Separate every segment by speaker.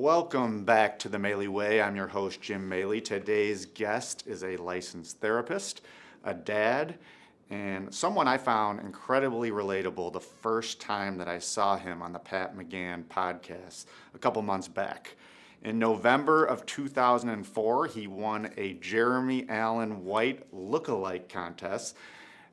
Speaker 1: Welcome back to the Maley Way. I'm your host, Jim Maley. Today's guest is a licensed therapist, a dad, and someone I found incredibly relatable the first time that I saw him on the Pat McGann podcast a couple months back. In November of 2004, he won a Jeremy Allen White lookalike contest,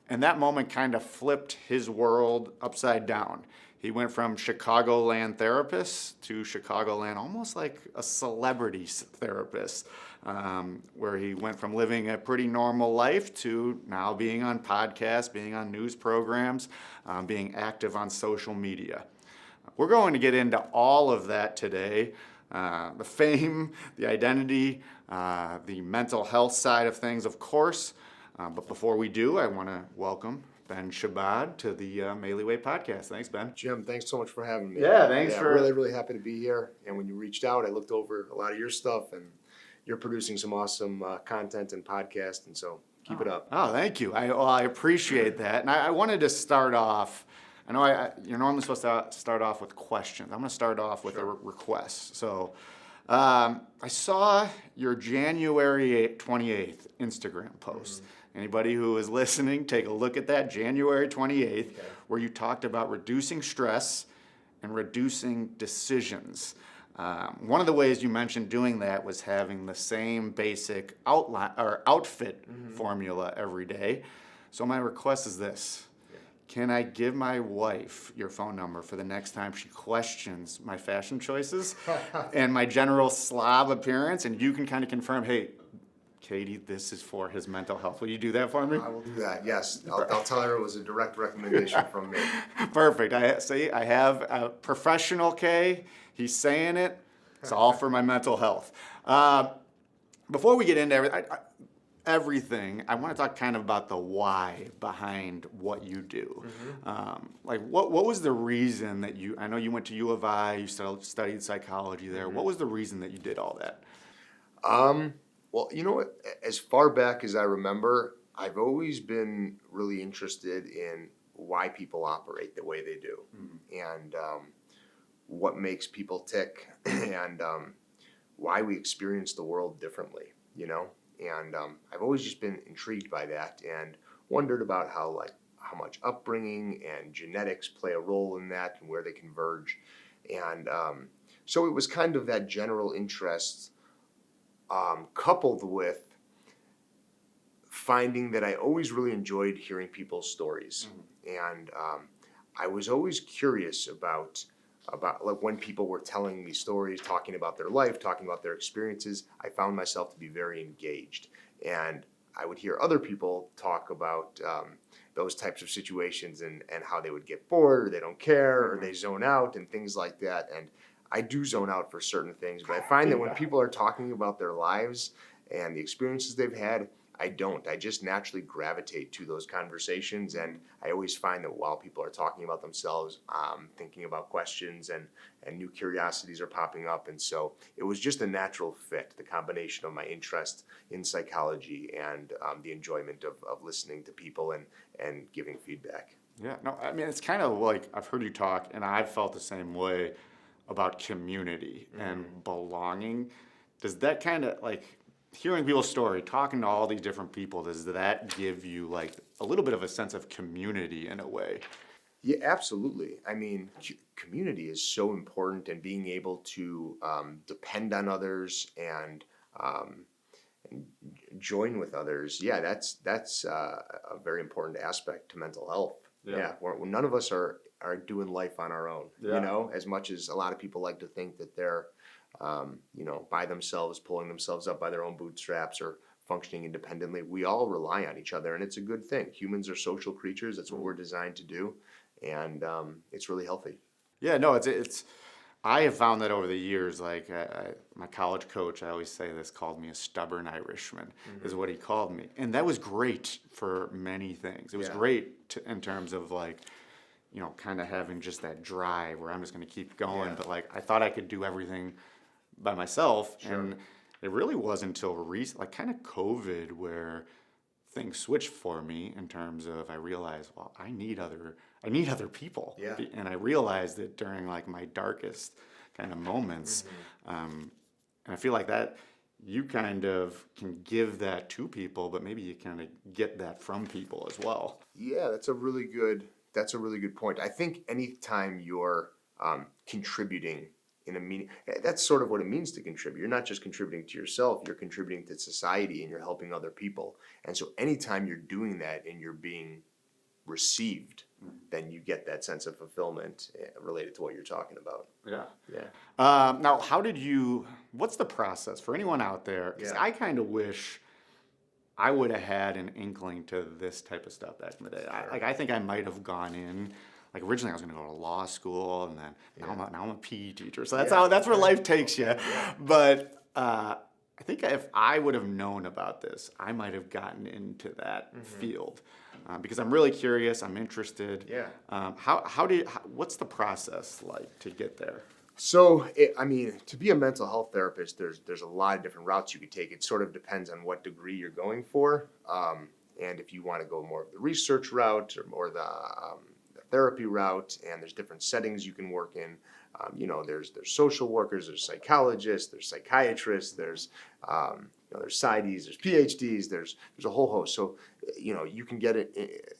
Speaker 1: and that moment kind of flipped his world upside down. He went from Chicagoland therapist to Chicagoland almost like a celebrity therapist, where he went from living a pretty normal life to now being on podcasts, being on news programs, being active on social media. We're going to get into all of that today. The fame, the identity, the mental health side of things, of course. But before we do, I want to welcome Ben Shabad to the Maley Way podcast. Thanks, Ben.
Speaker 2: Jim, thanks so much for having me.
Speaker 1: Yeah, thanks for...
Speaker 2: Really happy to be here. And when you reached out, I looked over a lot of your stuff, and you're producing some awesome content and podcast, and so keep it up.
Speaker 1: Oh, thank you. I appreciate that. And I wanted to start off, I know you're normally supposed to start off with questions. I'm going to start off with a request. So I saw your January 28th Instagram post. Mm-hmm. Anybody who is listening, take a look at that, January 28th, where you talked about reducing stress and reducing decisions. One of the ways you mentioned doing that was having the same basic outfit formula every day. So my request is this. Can I give my wife your phone number for the next time she questions my fashion choices and my general slob appearance, and you can kind of confirm, hey, Katie, this is for his mental health. Will you do that for me?
Speaker 2: I will do that, yes. I'll tell her it was a direct recommendation from me.
Speaker 1: Perfect. I have a professional K. He's saying it. It's all for my mental health. Before we get into everything, I want to talk kind of about the why behind what you do. Mm-hmm. What was the reason that I know you went to U of I, you studied psychology there. Mm-hmm. What was the reason that you did all that?
Speaker 2: Well, you know what? As far back as I remember, I've always been really interested in why people operate the way they do, and what makes people tick, and why we experience the world differently, you know? And I've always just been intrigued by that and wondered about how much upbringing and genetics play a role in that and where they converge. And so it was kind of that general interest coupled with finding that I always really enjoyed hearing people's stories. Mm-hmm. And I was always curious about like when people were telling me stories, talking about their life, talking about their experiences, I found myself to be very engaged. And I would hear other people talk about those types of situations and how they would get bored, or they don't care, or they zone out and things like that. And I do zone out for certain things, but I find that when people are talking about their lives and the experiences they've had, I don't. I just naturally gravitate to those conversations, and I always find that while people are talking about themselves, thinking about questions and new curiosities are popping up, and so it was just a natural fit, the combination of my interest in psychology and the enjoyment of listening to people and giving feedback.
Speaker 1: Yeah, no, I mean, it's kind of like I've heard you talk, and I've felt the same way about community and belonging. Does that kind of hearing people's story, talking to all these different people, does that give you a little bit of a sense of community in a way?
Speaker 2: Yeah, absolutely. I mean, community is so important, and being able to depend on others and join with others. Yeah, that's a very important aspect to mental health. Yeah, none of us are doing life on our own. Yeah. You know, as much as a lot of people like to think that they're by themselves, pulling themselves up by their own bootstraps or functioning independently. We all rely on each other, and it's a good thing. Humans are social creatures. That's what we're designed to do, and it's really healthy.
Speaker 1: Yeah, no, it's. I have found that over the years, my college coach, I always say this, called me a stubborn Irishman, is what he called me. And that was great for many things. It was great in terms of kind of having just that drive where I'm just going to keep going. Yeah. But I thought I could do everything by myself. Sure. And it really wasn't until kind of COVID where things switched for me in terms of I realized, well, I need other people. Yeah. And I realized that during my darkest kind of moments, And I feel like that you kind of can give that to people, but maybe you kind of get that from people as well.
Speaker 2: Yeah, that's a really good point. I think anytime you're contributing in a meeting, that's sort of what it means to contribute. You're not just contributing to yourself, you're contributing to society and you're helping other people. And so anytime you're doing that and you're being received, then you get that sense of fulfillment related to what you're talking about.
Speaker 1: Yeah.
Speaker 2: Yeah.
Speaker 1: Now, what's the process for anyone out there? Because
Speaker 2: Yeah.
Speaker 1: I kind of wish I would have had an inkling to this type of stuff back in the day. I think I might have gone in, like originally I was going to go to law school, and then now I'm a PE teacher. So that's where life takes you. But I think if I would have known about this, I might have gotten into that field because I'm really curious. I'm interested.
Speaker 2: Yeah.
Speaker 1: What's the process like to get there?
Speaker 2: So, to be a mental health therapist, there's a lot of different routes you could take. It sort of depends on what degree you're going for, and if you want to go more of the research route or the therapy route. And there's different settings you can work in. There's social workers, there's psychologists, there's psychiatrists, there's PsyDs, there's PhDs, there's a whole host. So, you can get it.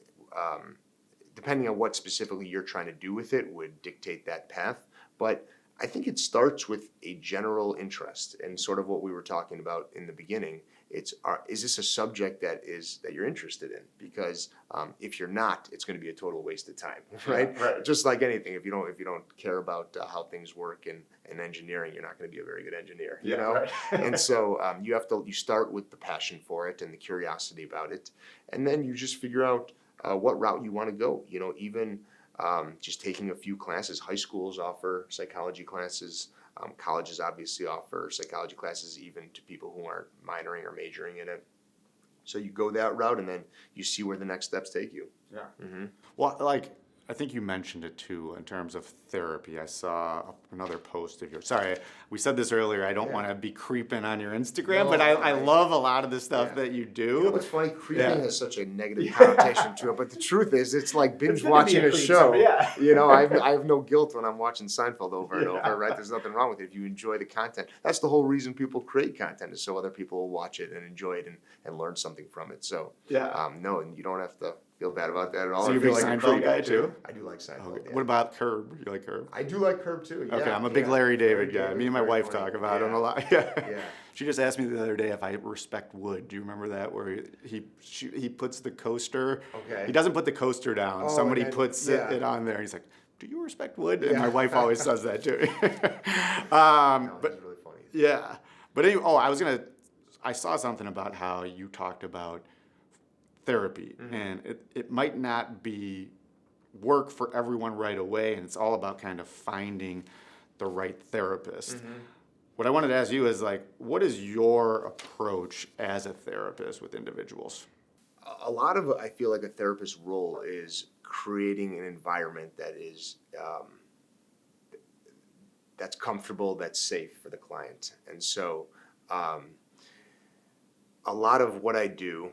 Speaker 2: Depending on what specifically you're trying to do with it, would dictate that path. But I think it starts with a general interest, and sort of what we were talking about in the beginning. Is this a subject that you're interested in? Because if you're not, it's going to be a total waste of time, right?
Speaker 1: Right.
Speaker 2: Just like anything, if you don't care about how things work in engineering, you're not going to be a very good engineer, you know.
Speaker 1: Right.
Speaker 2: And so you start with the passion for it and the curiosity about it, and then you just figure out what route you want to go. Even just taking a few classes. High schools offer psychology classes. Colleges obviously offer psychology classes even to people who aren't minoring or majoring in it. So you go that route, and then you see where the next steps take you.
Speaker 1: Yeah.
Speaker 2: Mm-hmm.
Speaker 1: Well, I think you mentioned it too in terms of therapy. I saw another post of yours. Sorry, we said this earlier. I don't want to be creeping on your Instagram, but I love a lot of the stuff that you do.
Speaker 2: What's funny, creeping has such a negative connotation to it, but the truth is, it's like binge watching a show. I have no guilt when I'm watching Seinfeld over and over, right? There's nothing wrong with it if you enjoy the content. That's the whole reason people create content, is so other people will watch it and enjoy it and learn something from it. So, no, and you don't have to feel bad about that at all.
Speaker 1: So you're a big Seinfeld guy too?
Speaker 2: I do like Seinfeld.
Speaker 1: Okay. What about Curb? You like Curb?
Speaker 2: I do like Curb too. Yeah,
Speaker 1: Okay, I'm a big Larry David guy.
Speaker 2: David,
Speaker 1: Me and my
Speaker 2: very
Speaker 1: wife
Speaker 2: funny.
Speaker 1: talk about him a lot. Yeah.
Speaker 2: Yeah.
Speaker 1: She just asked me the other day if I respect wood. Do you remember that? Where he puts the coaster.
Speaker 2: Okay.
Speaker 1: He doesn't put the coaster down.
Speaker 2: Oh,
Speaker 1: Somebody
Speaker 2: and then-
Speaker 1: puts it on there. He's like, "Do you respect wood?" And
Speaker 2: Yeah.
Speaker 1: my wife always says that too.
Speaker 2: No,
Speaker 1: But
Speaker 2: it's really funny.
Speaker 1: yeah. But anyway, I saw something about how you talked about therapy, and it might not be work for everyone right away, and it's all about kind of finding the right therapist. What I wanted to ask you is what is your approach as a therapist with individuals?
Speaker 2: A lot of, I feel like, a therapist's role is creating an environment that is that's comfortable, that's safe for the client. And so a lot of what I do,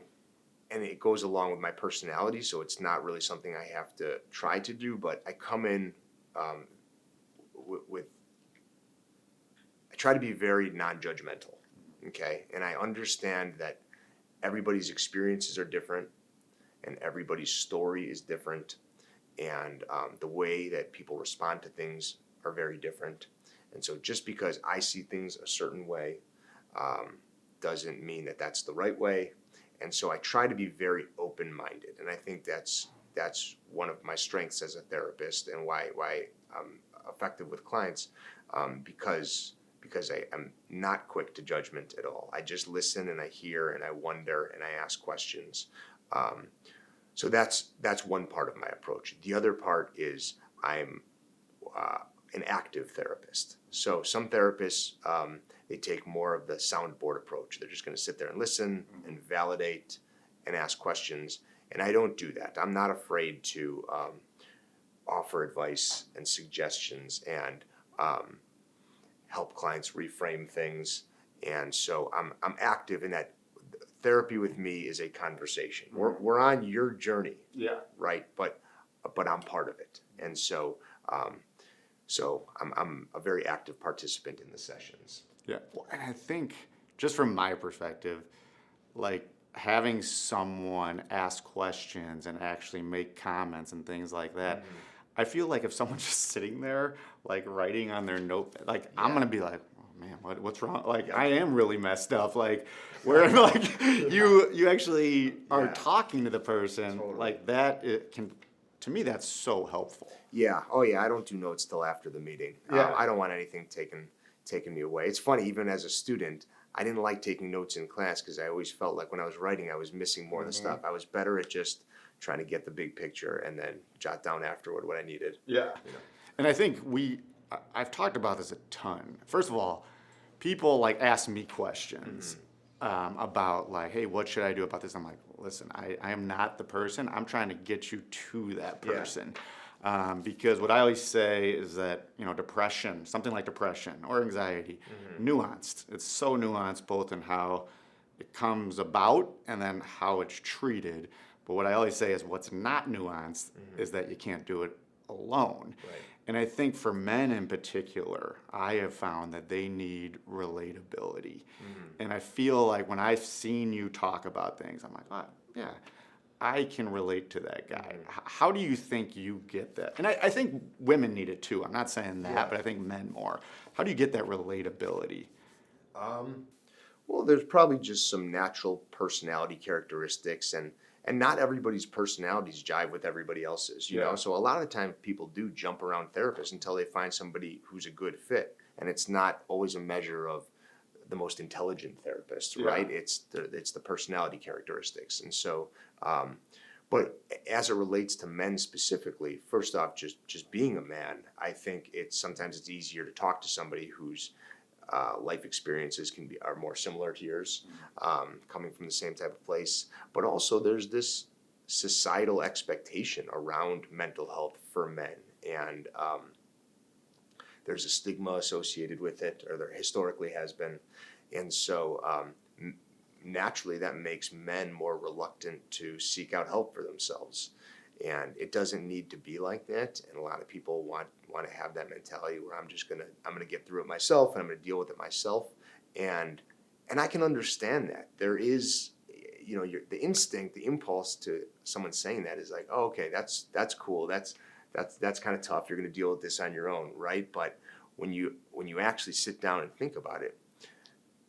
Speaker 2: and it goes along with my personality, so it's not really something I have to try to do, but I come in with I try to be very non-judgmental, okay? And I understand that everybody's experiences are different, and everybody's story is different, and the way that people respond to things are very different. And so just because I see things a certain way doesn't mean that that's the right way. And so I try to be very open-minded, and I think that's one of my strengths as a therapist, and why I'm effective with clients, because I am not quick to judgment at all. I just listen and I hear and I wonder and I ask questions. So that's one part of my approach. The other part is I'm an active therapist. So some therapists, they take more of the soundboard approach. They're just going to sit there and listen and validate and ask questions. And I don't do that. I'm not afraid to offer advice and suggestions and help clients reframe things. And so I'm active in that. Therapy with me is a conversation. We're on your journey, right? But I'm part of it. And so So I'm a very active participant in the sessions.
Speaker 1: Yeah. Well, and I think, just from my perspective, like having someone ask questions and actually make comments and things like that, I feel like if someone's just sitting there, like writing on their note, like I'm gonna be like, oh man, what's wrong? Like I am really messed up. Like where like you actually are talking to the person,
Speaker 2: Totally.
Speaker 1: like that. It can, to me, that's so helpful.
Speaker 2: Yeah. Oh yeah. I don't do notes till after the meeting.
Speaker 1: Yeah.
Speaker 2: I don't want anything taken me away. It's funny, even as a student, I didn't like taking notes in class because I always felt like when I was writing, I was missing more of the stuff. I was better at just trying to get the big picture and then jot down afterward what I needed.
Speaker 1: Yeah. And I think I've talked about this a ton. First of all, people like ask me questions about like, hey, what should I do about this? I'm like, listen, I am not the person. I'm trying to get you to that person. Because what I always say is that, depression, something like depression or anxiety, nuanced. It's so nuanced both in how it comes about and then how it's treated. But what I always say is what's not nuanced is that you can't do it alone.
Speaker 2: Right.
Speaker 1: And I think for men in particular, I have found that they need relatability. And I feel like when I've seen you talk about things, I'm like, oh, yeah, I can relate to that guy. How do you think you get that? And I think women need it too. I'm not saying that, but I think men more. How do you get that relatability?
Speaker 2: Well, there's probably just some natural personality characteristics, and not everybody's personalities jive with everybody else's, you know? So a lot of the time people do jump around therapists until they find somebody who's a good fit. And it's not always a measure of the most intelligent therapist, right? It's the personality characteristics. And so, but as it relates to men specifically, first off, just being a man, I think sometimes it's easier to talk to somebody whose life experiences are more similar to yours, coming from the same type of place. But also there's this societal expectation around mental health for men. And there's a stigma associated with it, or there historically has been. And so naturally that makes men more reluctant to seek out help for themselves. And it doesn't need to be like that. And a lot of people want to have that mentality where I'm gonna get through it myself and I'm gonna deal with it myself. And I can understand that. There is, the instinct, the impulse to someone saying that is like, oh, okay, that's cool. That's kind of tough. You're gonna deal with this on your own, right? But when you actually sit down and think about it,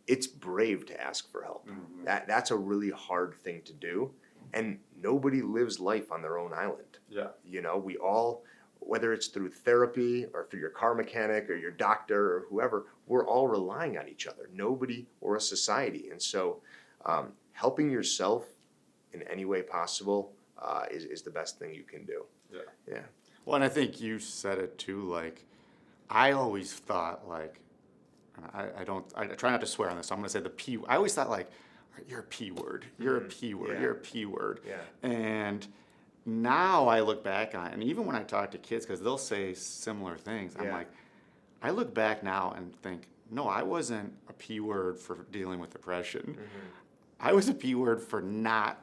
Speaker 2: it's brave to ask for help. That's a really hard thing to do. And nobody lives life on their own island.
Speaker 1: Yeah.
Speaker 2: We all, whether it's through therapy or through your car mechanic or your doctor or whoever, we're all relying on each other. Nobody, or a society. And so helping yourself in any way possible is the best thing you can do. Yeah.
Speaker 1: Well, and I think you said it too, like, I always thought like, I try not to swear on this, so I'm going to say the P. I always thought like, you're a P word, you're a P word, you're a P word.
Speaker 2: Yeah.
Speaker 1: And now I look back on it, and even when I talk to kids, because they'll say similar things, I'm like, I look back now and think, no, I wasn't a P word for dealing with depression. I was a P word for not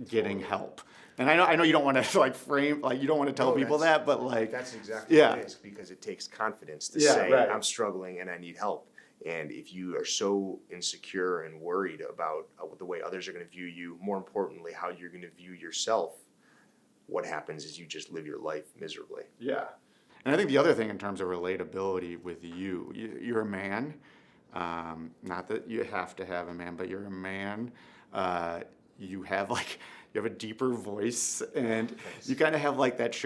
Speaker 1: getting help. And I know you don't want to like frame, like you don't want to tell people that, but like.
Speaker 2: That's exactly what it is, because it takes confidence to say,
Speaker 1: right.
Speaker 2: I'm struggling and I need help. And if you are so insecure and worried about the way others are going to view you, more importantly, how you're going to view yourself, what happens is you just live your life miserably.
Speaker 1: Yeah. And I think the other thing in terms of relatability with you're a man. Not that you have to have a man, but you're a man. You have a deeper voice, and you kind of have like that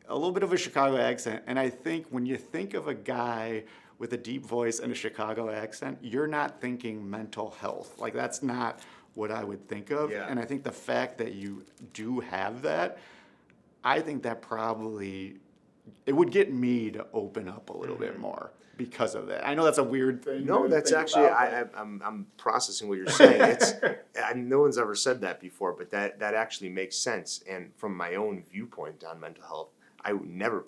Speaker 1: a little bit of a Chicago accent. And I think when you think of a guy with a deep voice and a Chicago accent, you're not thinking mental health. Like that's not what I would think of.
Speaker 2: Yeah.
Speaker 1: And I think the fact that you do have that, I think that probably, it would get me to open up a little bit more because of that. I know that's a weird thing.
Speaker 2: No, that's actually, I'm processing what you're saying. No one's ever said that before, but that actually makes sense. And from my own viewpoint on mental health, I would never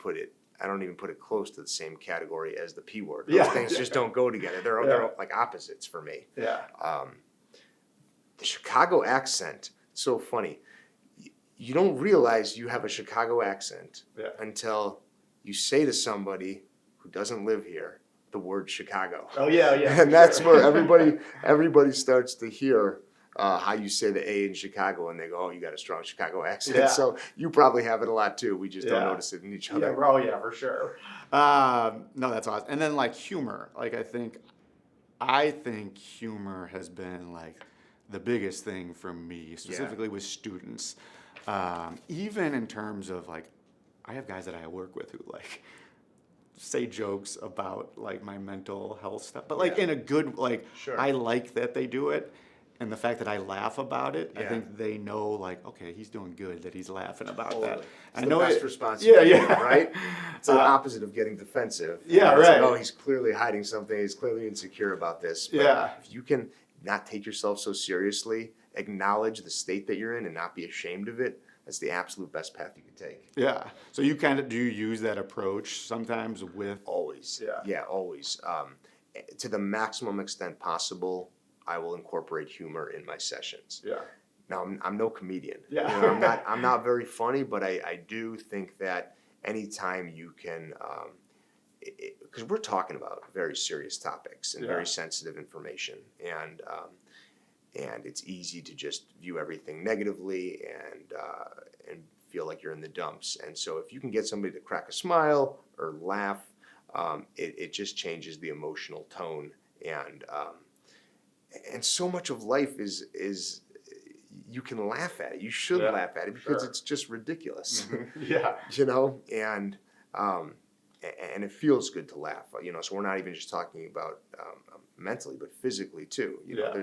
Speaker 2: I don't even put it close to the same category as the P word. Those things just don't go together. They're like opposites for me.
Speaker 1: Yeah.
Speaker 2: The Chicago accent, so funny. You don't realize you have a Chicago accent until you say to somebody who doesn't live here the word Chicago.
Speaker 1: Oh yeah,
Speaker 2: And that's where everybody starts to hear how you say the A in Chicago, and they go, "Oh, you got a strong Chicago accent."
Speaker 1: Yeah.
Speaker 2: So you probably have it a lot too. We just don't notice it in each other.
Speaker 1: Yeah, oh yeah, for sure. No, that's awesome. And then like humor, like I think humor has been like the biggest thing for me, specifically with students. Even in terms of like, I have guys that I work with who like say jokes about like my mental health stuff, but like in a good, like,
Speaker 2: Sure.
Speaker 1: I like that they do it. And the fact that I laugh about it, I
Speaker 2: Yeah.
Speaker 1: think they know, like, okay, he's doing good that he's laughing about
Speaker 2: Totally.
Speaker 1: that.
Speaker 2: It's
Speaker 1: I
Speaker 2: the
Speaker 1: know
Speaker 2: best
Speaker 1: it,
Speaker 2: response.
Speaker 1: Yeah,
Speaker 2: you can
Speaker 1: yeah.
Speaker 2: give, right? It's the opposite of getting defensive.
Speaker 1: Yeah,
Speaker 2: It's like,
Speaker 1: right.
Speaker 2: oh, he's clearly hiding something. He's clearly insecure about this. But
Speaker 1: Yeah.
Speaker 2: if you can not take yourself so seriously, acknowledge the state that you're in, and not be ashamed of it, that's the absolute best path you can take.
Speaker 1: Yeah. So you do you use that approach sometimes with?
Speaker 2: Always.
Speaker 1: Yeah.
Speaker 2: Yeah, always. To the maximum extent possible, I will incorporate humor in my sessions.
Speaker 1: Yeah.
Speaker 2: Now, I'm no comedian.
Speaker 1: Yeah.
Speaker 2: I'm not very funny, but I do think that anytime you can, because we're talking about very serious topics and very sensitive information, and it's easy to just view everything negatively and feel like you're in the dumps. And so if you can get somebody to crack a smile or laugh, it just changes the emotional tone. And so much of life is you can laugh at it. You should laugh at it because it's just ridiculous.
Speaker 1: Yeah.
Speaker 2: And it feels good to laugh. So we're not even just talking about mentally, but physically too.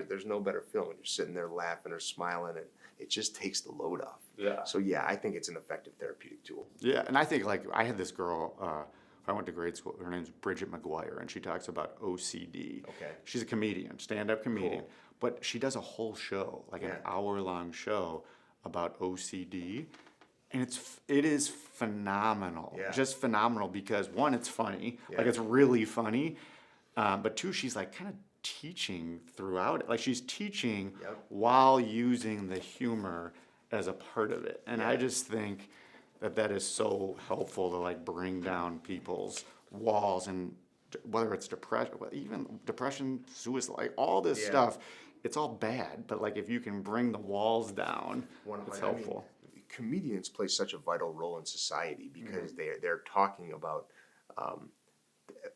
Speaker 2: There's no better feeling when you're sitting there laughing or smiling, and it just takes the load off.
Speaker 1: Yeah.
Speaker 2: So yeah, I think it's an effective therapeutic tool.
Speaker 1: Yeah, and I think like I had this girl. I went to grade school. Her name's Bridget McGuire, and she talks about OCD.
Speaker 2: Okay.
Speaker 1: She's a comedian, stand-up comedian,
Speaker 2: Cool.
Speaker 1: but she does a whole show, like an hour-long show about OCD, and it is phenomenal, just phenomenal because one, it's funny, like it's really funny, but two, she's like kind of teaching throughout it, like she's teaching while using the humor as a part of it, and I just think that is so helpful to like bring down people's walls, and whether it's depression, even depression, suicide, like all this stuff, it's all bad. But like if you can bring the walls down, it's helpful.
Speaker 2: Comedians play such a vital role in society because they're talking about,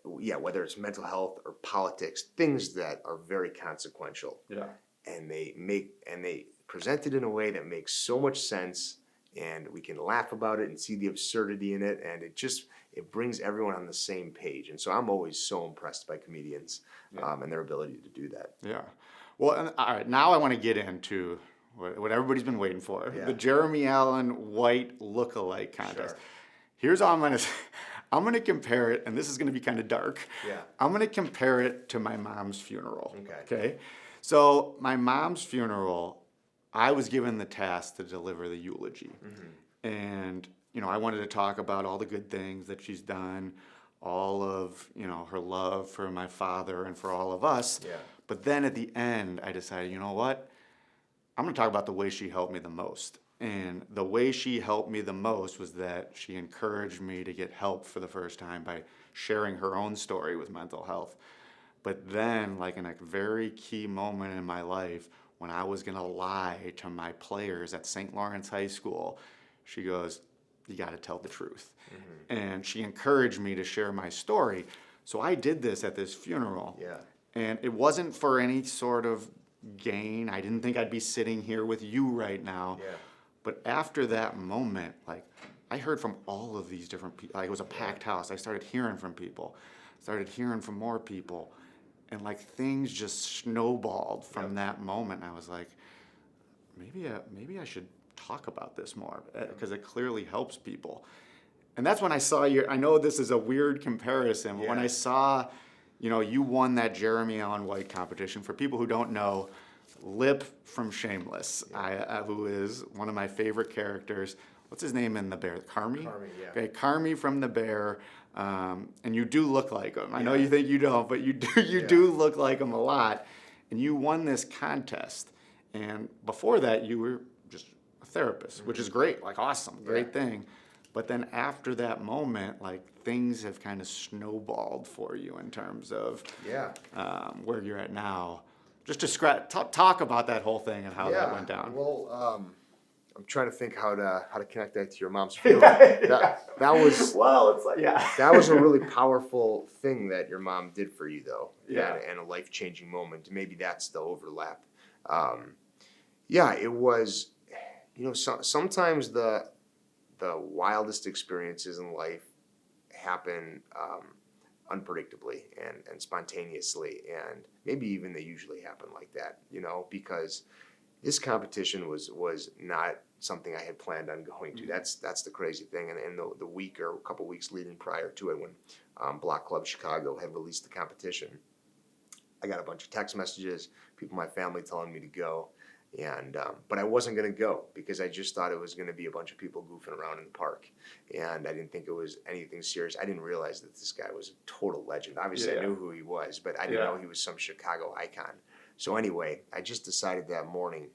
Speaker 2: whether it's mental health or politics, things that are very consequential.
Speaker 1: Yeah.
Speaker 2: And they present it in a way that makes so much sense. And we can laugh about it and see the absurdity in it, and it brings everyone on the same page. And so I'm always so impressed by comedians and their ability to do that.
Speaker 1: Yeah. Well, and, all right, now I want to get into what everybody's been waiting for, the Jeremy Allen White lookalike contest.
Speaker 2: Sure.
Speaker 1: Here's how I'm going to compare it, and this is going to be kind of dark. Yeah. I'm going to compare it to my mom's funeral. Okay. So my mom's funeral, I was given the task to deliver the eulogy. And, I wanted to talk about all the good things that she's done, all of, her love for my father and for all of us. Yeah. But then at the end, I decided, you know what? I'm going to talk about the way she helped me the most. And the way she helped me the most was that she encouraged me to get help for the first time by sharing her own story with mental health. But then, like in a very key moment in my life, when I was going to lie to my players at St. Lawrence High School, she goes, you got to tell the truth. And she encouraged me to share my story. So I did this at this funeral. Yeah. And it wasn't for any sort of gain. I didn't think I'd be sitting here with you right now. Yeah. But after that moment, like, I heard from all of these different people. Like, it was a packed house. I started hearing from people. Started hearing from more people. And like things just snowballed from that moment. I was like, maybe I should talk about this more because it clearly helps people. And that's when I saw I know this is a weird comparison, but when I saw, you won that Jeremy Allen White competition. For people who don't know, Lip from Shameless, who is one of my favorite characters. What's his name in The Bear? Carmi? Carmi, yeah. Okay, Carmi from The Bear. And you do look like him. I know you think you don't, but you do look like him a lot. And you won this contest. And before that, you were just a therapist, which is great, like awesome, great thing. But then after that moment, like things have kind of snowballed for you in terms of where you're at now. Just describe, talk about that whole thing and how that went down.
Speaker 2: Well, I'm trying to think how to connect that to your mom's funeral. That was
Speaker 1: It's like
Speaker 2: that was a really powerful thing that your mom did for you, though.
Speaker 1: Yeah.
Speaker 2: And a life-changing moment. Maybe that's the overlap. It was. Sometimes the wildest experiences in life happen unpredictably and spontaneously, and maybe even they usually happen like that. Because this competition was not something I had planned on going to. That's the crazy thing. And the week or a couple weeks leading prior to it, when Block Club Chicago had released the competition, I got a bunch of text messages, people in my family telling me to go. And but I wasn't going to go because I just thought it was going to be a bunch of people goofing around in the park, and I didn't think it was anything serious. I didn't realize that this guy was a total legend. Obviously, I knew who he was, but I didn't know he was some Chicago icon. So anyway, I just decided that morning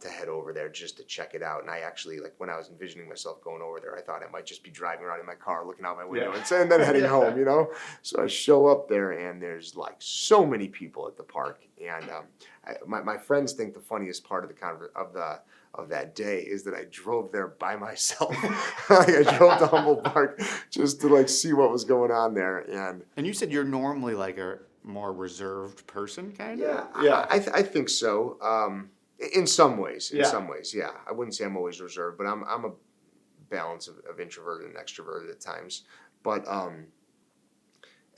Speaker 2: to head over there just to check it out. And I actually, like, when I was envisioning myself going over there, I thought I might just be driving around in my car, looking out my window, and then heading home. So I show up there, and there's like so many people at the park, and my friends think the funniest part of that day is that I drove there by myself. I drove to Humboldt Park just to like see what was going on there,
Speaker 1: And you said you're normally like a more reserved person, kind of.
Speaker 2: I think so. In some ways, I wouldn't say I'm always reserved, but I'm a balance of introverted and extroverted at times. But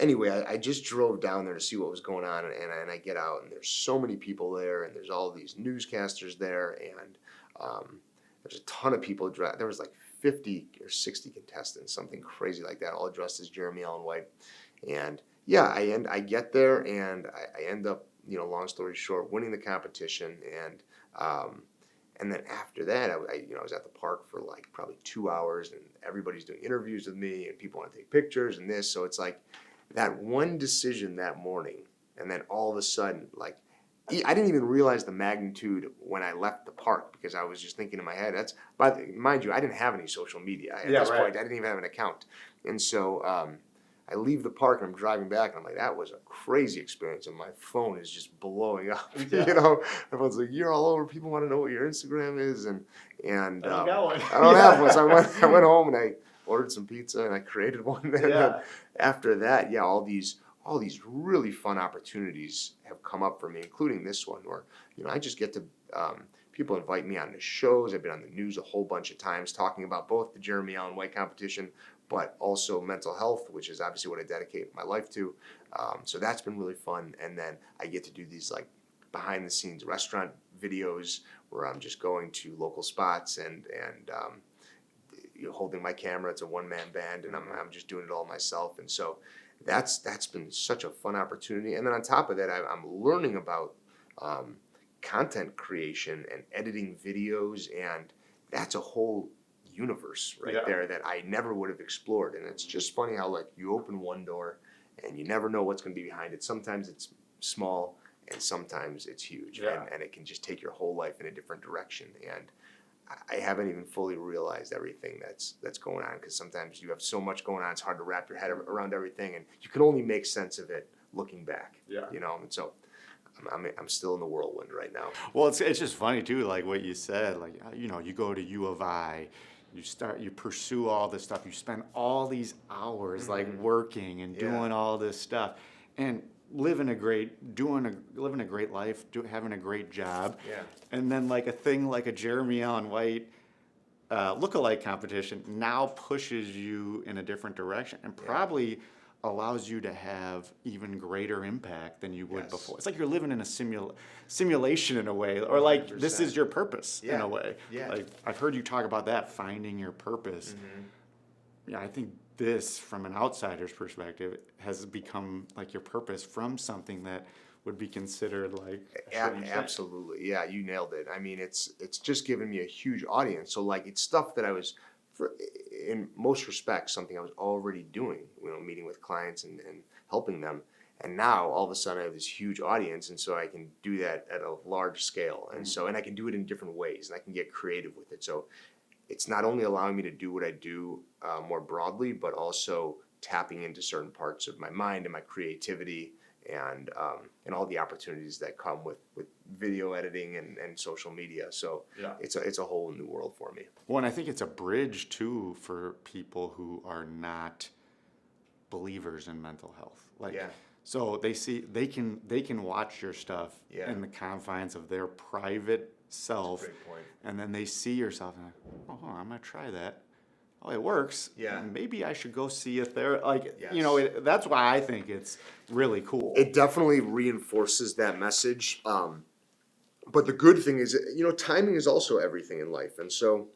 Speaker 2: anyway, I just drove down there to see what was going on, and I get out, and there's so many people there, and there's all these newscasters there, and there's a ton of people. There was like 50 or 60 contestants, something crazy like that, all dressed as Jeremy Allen White. And I get there, and I end up, long story short, winning the competition, and then after that, I was at the park for like probably 2 hours, and everybody's doing interviews with me, and people want to take pictures and this. So it's like that one decision that morning, and then all of a sudden, like, I didn't even realize the magnitude when I left the park, because I was just thinking in my head, mind you, I didn't have any social media at this point. I didn't even have an account. And so I leave the park, and I'm driving back, and I'm like, that was a crazy experience, and my phone is just blowing up. Everyone's like, you're all over. People want to know what your Instagram is, and
Speaker 1: I don't got one.
Speaker 2: I don't have one. So I went home, and I ordered some pizza, and I created one. And then after that, all these really fun opportunities have come up for me, including this one, where I just get to people invite me on the shows. I've been on the news a whole bunch of times talking about both the Jeremy Allen White competition, but also mental health, which is obviously what I dedicate my life to. So that's been really fun. And then I get to do these like behind the scenes restaurant videos where I'm just going to local spots and holding my camera. It's a one-man band, and I'm just doing it all myself. And so that's been such a fun opportunity. And then on top of that, I'm learning about content creation and editing videos, and that's a whole universe there that I never would have explored. And it's just funny how, like, you open one door and you never know what's going to be behind it. Sometimes it's small, and sometimes it's huge, and it can just take your whole life in a different direction. And I haven't even fully realized everything that's going on, because sometimes you have so much going on, it's hard to wrap your head around everything, and you can only make sense of it looking back. And so I'm still in the whirlwind right now.
Speaker 1: Well, it's just funny too, like what you said, like, you go to U of I, you pursue all this stuff, you spend all these hours like working and doing all this stuff, and living a great life, having a great job, and then like a thing like a Jeremy Allen White lookalike competition now pushes you in a different direction, and probably allows you to have even greater impact than you would before. It's like you're living in a simulation in a way, or like 100%. This is your purpose in a way. Like, I've heard you talk about that, finding your purpose. I think this, from an outsider's perspective, has become like your purpose from something that would be considered like
Speaker 2: absolutely. Yeah, you nailed it. I mean, it's just given me a huge audience. So like, it's stuff that I was, in most respects, something I was already doing, meeting with clients and helping them. And now all of a sudden I have this huge audience, and so I can do that at a large scale. And so, and I can do it in different ways, and I can get creative with it. So it's not only allowing me to do what I do more broadly, but also tapping into certain parts of my mind and my creativity and all the opportunities that come with video editing and social media. So it's a whole new world for me.
Speaker 1: Well, and I think it's a bridge too for people who are not believers in mental health. Like, so they can watch your stuff in the confines of their private self,
Speaker 2: Great point.
Speaker 1: and then they see yourself and oh, hold on, I'm gonna try that. Oh, it works.
Speaker 2: Yeah.
Speaker 1: Maybe I should go see a therapist. Like,
Speaker 2: Yes.
Speaker 1: That's why I think it's really cool.
Speaker 2: It definitely reinforces that message. But the good thing is, timing is also everything in life. And so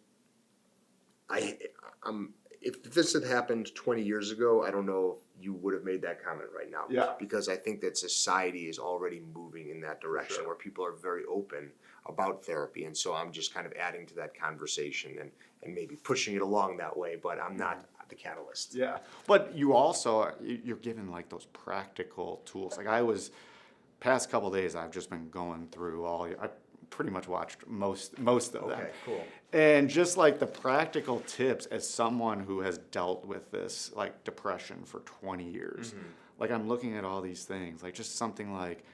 Speaker 2: if this had happened 20 years ago, I don't know if you would have made that comment right now.
Speaker 1: Yeah.
Speaker 2: Because I think that society is already moving in that direction where people are very open about therapy. And so I'm just kind of adding to that conversation and maybe pushing it along that way, but I'm not the catalyst.
Speaker 1: Yeah. But you're given like those practical tools. Like past couple days, I've just been going through I pretty much watched most of them.
Speaker 2: Okay, cool.
Speaker 1: And just like the practical tips as someone who has dealt with this, like depression for 20 years, like I'm looking at all these things, like just something like,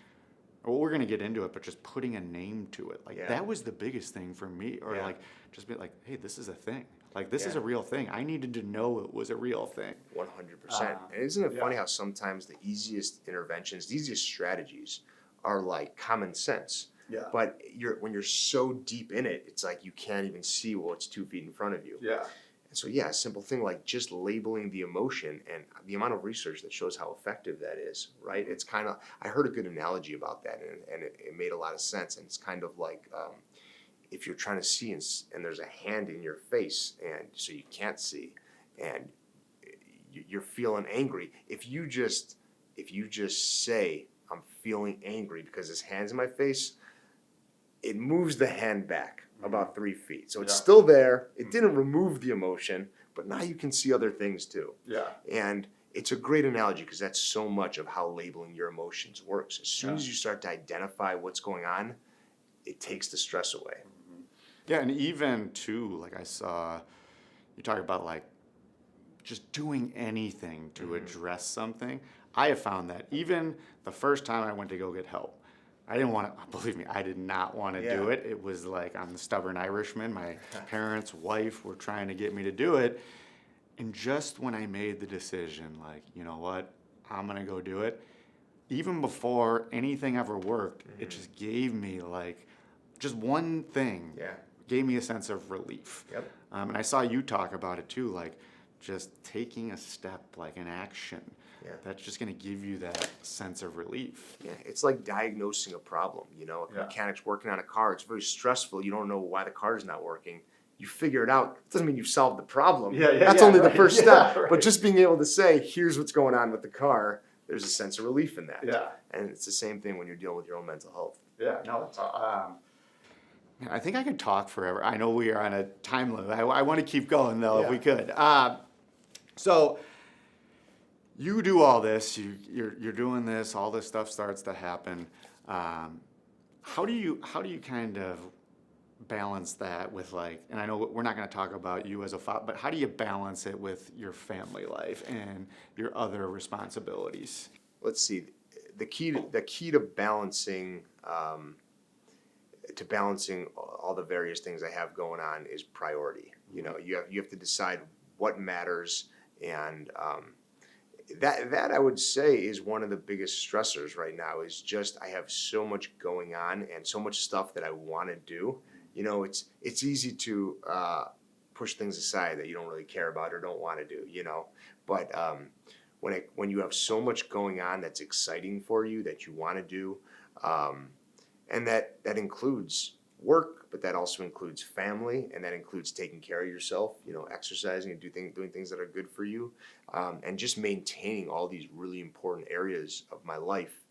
Speaker 1: well, we're going to get into it, but just putting a name to it. Like that was the biggest thing for me, or like just be like, hey, this is a thing. Like this is a real thing. I needed to know it was a real thing.
Speaker 2: 100%. And isn't it funny how sometimes the easiest interventions, the easiest strategies are like common sense.
Speaker 1: Yeah.
Speaker 2: But when you're so deep in it, it's like you can't even see what's 2 feet in front of you.
Speaker 1: Yeah.
Speaker 2: And so, a simple thing like just labeling the emotion and the amount of research that shows how effective that is, right? It's kind of, I heard a good analogy about that, and it made a lot of sense. And it's kind of like if you're trying to see and there's a hand in your face, and so you can't see, and you're feeling angry. If you just say, I'm feeling angry because this hand's in my face, it moves the hand back about 3 feet. So it's still there. It didn't remove the emotion, but now you can see other things too.
Speaker 1: Yeah.
Speaker 2: And it's a great analogy because that's so much of how labeling your emotions works. As soon as you start to identify what's going on, it takes the stress away.
Speaker 1: Yeah, and even too, like I saw, you talk about like just doing anything to address something. I have found that even the first time I went to go get help, I didn't want to, believe me, I did not want to do it. It was like, I'm the stubborn Irishman. My parents, wife were trying to get me to do it. And just when I made the decision, like, you know what, I'm going to go do it, even before anything ever worked, it just gave me like, just one thing gave me a sense of relief.
Speaker 2: Yep.
Speaker 1: And I saw you talk about it too, like just taking a step, like an action. That's just going to give you that sense of relief.
Speaker 2: Yeah, it's like diagnosing a problem. A mechanic's working on a car. It's very stressful. You don't know why the car's not working. You figure it out. It doesn't mean you've solved the problem. That's only the first step. But just being able to say, here's what's going on with the car, there's a sense of relief in that.
Speaker 1: Yeah.
Speaker 2: And it's the same thing when you're dealing with your own mental health.
Speaker 1: Yeah, no, it's, I think I could talk forever. I know we are on a time limit. I want to keep going though, if we could. So you do all this. You're doing this. All this stuff starts to happen. How do you kind of balance that with like? And I know we're not going to talk about you as a father, but how do you balance it with your family life and your other responsibilities?
Speaker 2: Let's see. The key to balancing. Balancing all the various things I have going on is priority. You have to decide what matters, and that I would say is one of the biggest stressors right now. Is just I have so much going on and so much stuff that I want to do. It's easy to push things aside that you don't really care about or don't want to do. But when you have so much going on that's exciting for you that you want to do. And that includes work, but that also includes family, and that includes taking care of yourself, exercising and doing things that are good for you, and just maintaining all these really important areas of my life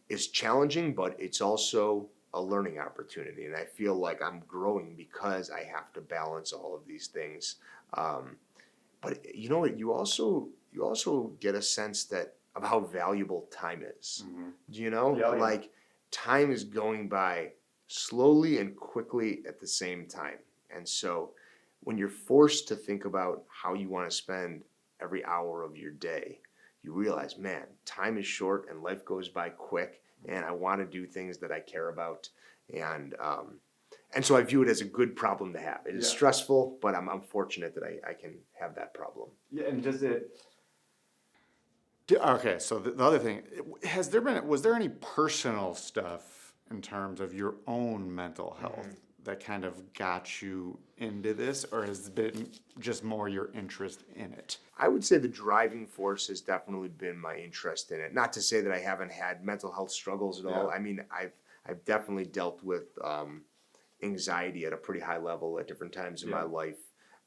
Speaker 2: is challenging, but it's also a learning opportunity. And I feel like I'm growing because I have to balance all of these things. But you know what? You also get a sense of how valuable time is. Do you know? Like, time is going by slowly and quickly at the same time. And so when you're forced to think about how you want to spend every hour of your day, you realize, man, time is short and life goes by quick, and I want to do things that I care about. And so I view it as a good problem to have. It is stressful, but I'm fortunate that I can have that problem.
Speaker 1: Yeah, and okay, so the other thing, was there any personal stuff in terms of your own mental health that kind of got you into this, or has it been just more your interest in it?
Speaker 2: I would say the driving force has definitely been my interest in it. Not to say that I haven't had mental health struggles at all. I mean, I've definitely dealt with anxiety at a pretty high level at different times in my life,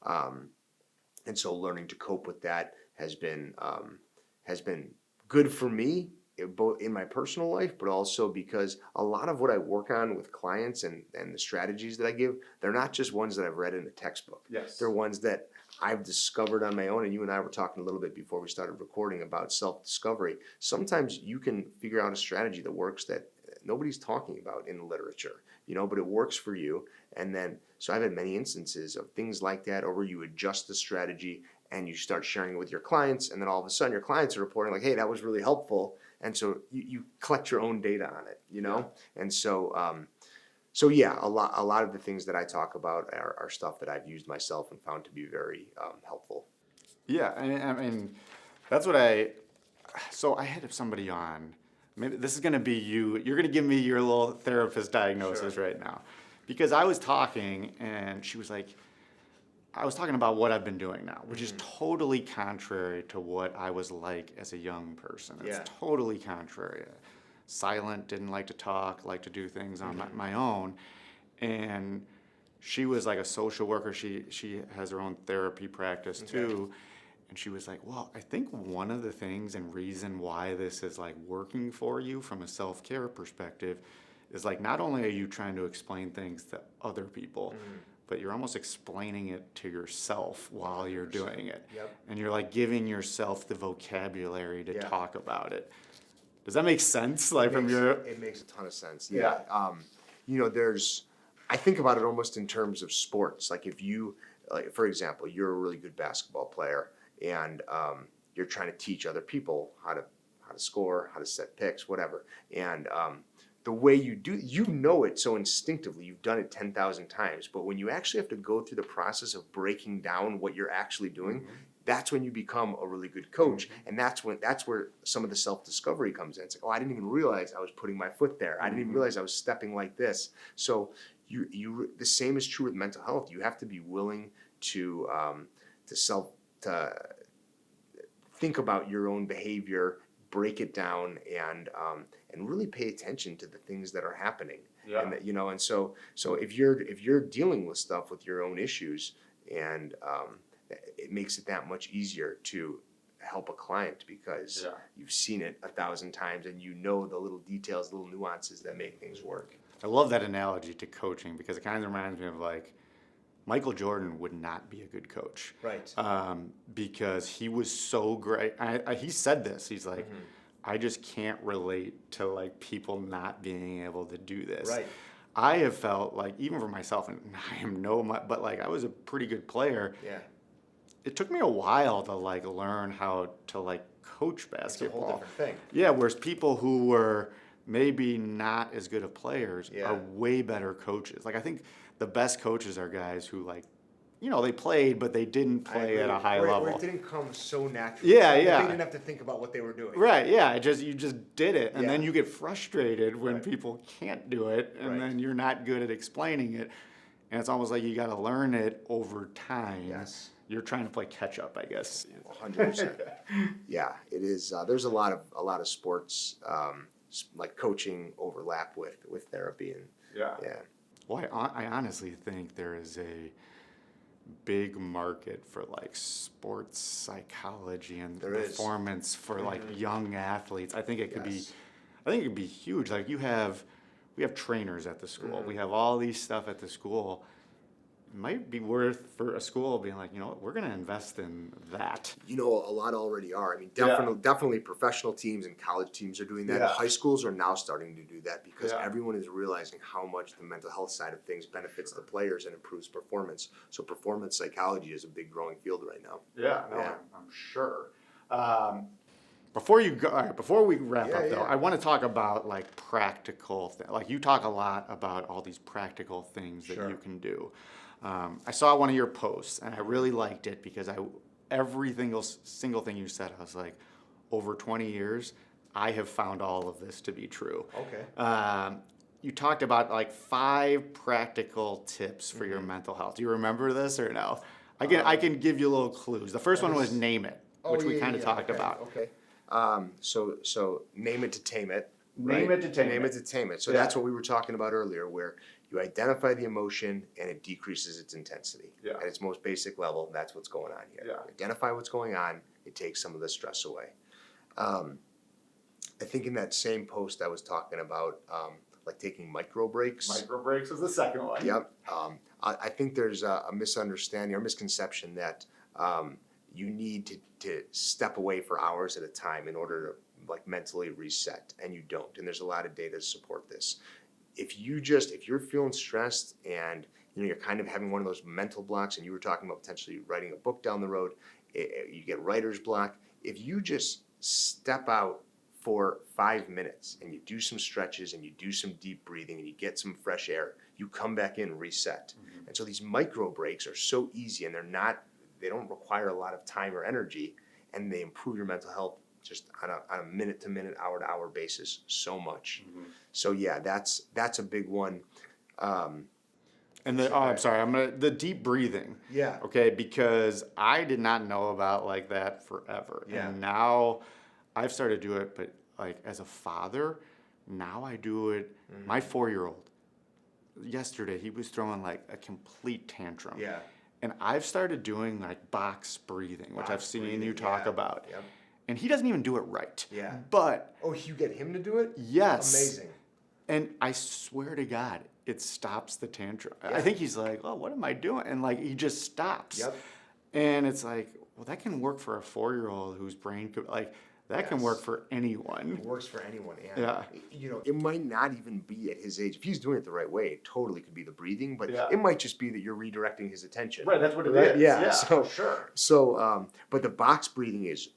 Speaker 2: and so learning to cope with that has been good for me, both in my personal life, but also because a lot of what I work on with clients and the strategies that I give, they're not just ones that I've read in a textbook.
Speaker 1: Yes.
Speaker 2: They're ones that I've discovered on my own. And you and I were talking a little bit before we started recording about self-discovery. Sometimes you can figure out a strategy that works that nobody's talking about in the literature, but it works for you. And then, so I've had many instances of things like that, or where you adjust the strategy and you start sharing it with your clients, and then all of a sudden your clients are reporting like, hey, that was really helpful. And so you collect your own data on it, And so, a lot of the things that I talk about are stuff that I've used myself and found to be very helpful.
Speaker 1: Yeah, I mean, that's what so I had somebody on, maybe this is gonna be you're gonna give me your little therapist diagnosis right now. Because I was talking and she was like, I was talking about what I've been doing now, which is totally contrary to what I was like as a young person. It's totally contrary. Silent, didn't like to talk, like to do things on my own. And she was like a social worker. She has her own therapy practice too. And she was like, well, I think one of the things and reason why this is like working for you from a self-care perspective is like, not only are you trying to explain things to other people, but you're almost explaining it to yourself while you're doing it. And you're like giving yourself the vocabulary to talk about it. Does that make sense? Like
Speaker 2: It makes a ton of sense. Yeah. I think about it almost in terms of sports. Like if you, for example, you're a really good basketball player and you're trying to teach other people how to score, how to set picks, whatever. And the way you do, it so instinctively, you've done it 10,000 times, but when you actually have to go through the process of breaking down what you're actually doing, that's when you become a really good coach. And that's where some of the self-discovery comes in. It's like, oh, I didn't even realize I was putting my foot there. I didn't even realize I was stepping like this. So the same is true with mental health. You have to be willing to think about your own behavior, break it down, and really pay attention to the things that are happening. And that, and so if you're dealing with stuff with your own issues, and it makes it that much easier to help a client because you've seen it 1,000 times and the little details, little nuances that make things work.
Speaker 1: I love that analogy to coaching because it kind of reminds me of like Michael Jordan would not be a good coach.
Speaker 2: Right.
Speaker 1: Because he was so great. He said this. He's like, I just can't relate to like people not being able to do this.
Speaker 2: Right.
Speaker 1: I have felt like, even for myself, and I am but like I was a pretty good player.
Speaker 2: Yeah.
Speaker 1: It took me a while to like learn how to like coach basketball.
Speaker 2: It's a whole different thing.
Speaker 1: Yeah, whereas people who were maybe not as good of players are way better coaches. Like I think the best coaches are guys who like, they played, but they didn't play at a high level.
Speaker 2: Where it didn't come so naturally.
Speaker 1: Yeah,
Speaker 2: They
Speaker 1: yeah.
Speaker 2: didn't have to think about what they were doing.
Speaker 1: Right, yeah. You just did it, and then you get frustrated when people can't do it, and then you're not good at explaining it, and it's almost like you got to learn it over time.
Speaker 2: Yes.
Speaker 1: You're trying to play catch up, I guess.
Speaker 2: 100%. Yeah, it is. There's a lot of sports like coaching overlap with therapy, and yeah.
Speaker 1: Well, I honestly think there is a big market for like sports psychology and performance for like young athletes. I think it could be huge. Like we have trainers at the school. We have all these stuff at the school. might be worth for a school being like, you know what, we're going to invest in that.
Speaker 2: You know, a lot already are. I mean,
Speaker 1: Yeah.
Speaker 2: definitely professional teams and college teams are doing that.
Speaker 1: Yeah.
Speaker 2: High schools are now starting to do that because
Speaker 1: Yeah.
Speaker 2: everyone is realizing how much the mental health side of things benefits the players and improves performance. So performance psychology is a big growing field right now.
Speaker 1: Yeah,
Speaker 2: Yeah.
Speaker 1: I'm sure. Before you go, all right, before we wrap
Speaker 2: Yeah,
Speaker 1: up though,
Speaker 2: yeah.
Speaker 1: I want to talk about like practical like you talk a lot about all these practical things that
Speaker 2: Sure.
Speaker 1: you can do. I saw one of your posts and I really liked it because every single thing you said, I was like, over 20 years, I have found all of this to be true.
Speaker 2: Okay.
Speaker 1: You talked about like 5 practical tips for your mental health. Do you remember this or no? I can give you little clues. The first one was name it, which we kind of talked about.
Speaker 2: Okay. So name it to tame it.
Speaker 1: Name it to tame
Speaker 2: Name
Speaker 1: it.
Speaker 2: it to tame it. So
Speaker 1: Yeah.
Speaker 2: that's what we were talking about earlier, where you identify the emotion and it decreases its intensity.
Speaker 1: Yeah.
Speaker 2: At its most basic level, that's what's going on here.
Speaker 1: Yeah.
Speaker 2: Identify what's going on, it takes some of the stress away. I think in that same post I was talking about like taking micro breaks.
Speaker 1: Micro breaks is the second one.
Speaker 2: Yep. I think there's a misunderstanding or misconception that you need to step away for hours at a time in order to like mentally reset, and you don't. And there's a lot of data to support this. If you're feeling stressed and you're kind of having one of those mental blocks, and you were talking about potentially writing a book down the road, you get writer's block. If you just step out for 5 minutes and you do some stretches and you do some deep breathing and you get some fresh air, you come back in and reset. And so these micro breaks are so easy, and they don't require a lot of time or energy, and they improve your mental health just on a minute to minute, hour to hour basis so much. So yeah, that's a big one.
Speaker 1: And I'm sorry, the deep breathing.
Speaker 2: Yeah.
Speaker 1: Okay, because I did not know about like that forever.
Speaker 2: Yeah.
Speaker 1: And now I've started to do it, but like as a father, now I do it. My 4-year-old, yesterday, he was throwing like a complete tantrum.
Speaker 2: Yeah.
Speaker 1: And I've started doing like box breathing, which I've
Speaker 2: Box
Speaker 1: seen
Speaker 2: breathing,
Speaker 1: you talk
Speaker 2: yeah.
Speaker 1: about.
Speaker 2: Yep.
Speaker 1: And he doesn't even do it right.
Speaker 2: Yeah.
Speaker 1: But
Speaker 2: Oh, you get him to do it?
Speaker 1: yes.
Speaker 2: Amazing.
Speaker 1: And I swear to God, it stops the tantrum.
Speaker 2: Yeah.
Speaker 1: I think he's like, oh, what am I doing? And like, he just stops.
Speaker 2: Yep.
Speaker 1: And it's like, well, that can work for a 4-year-old whose brain could, like, that can
Speaker 2: Yes.
Speaker 1: work for anyone.
Speaker 2: It works for anyone. And,
Speaker 1: Yeah.
Speaker 2: it might not even be at his age. If he's doing it the right way, it totally could be the breathing, but
Speaker 1: Yeah.
Speaker 2: it might just be that you're redirecting his attention.
Speaker 1: That's what
Speaker 2: it is. Yeah, so-
Speaker 1: sure.
Speaker 2: So, but the box breathing is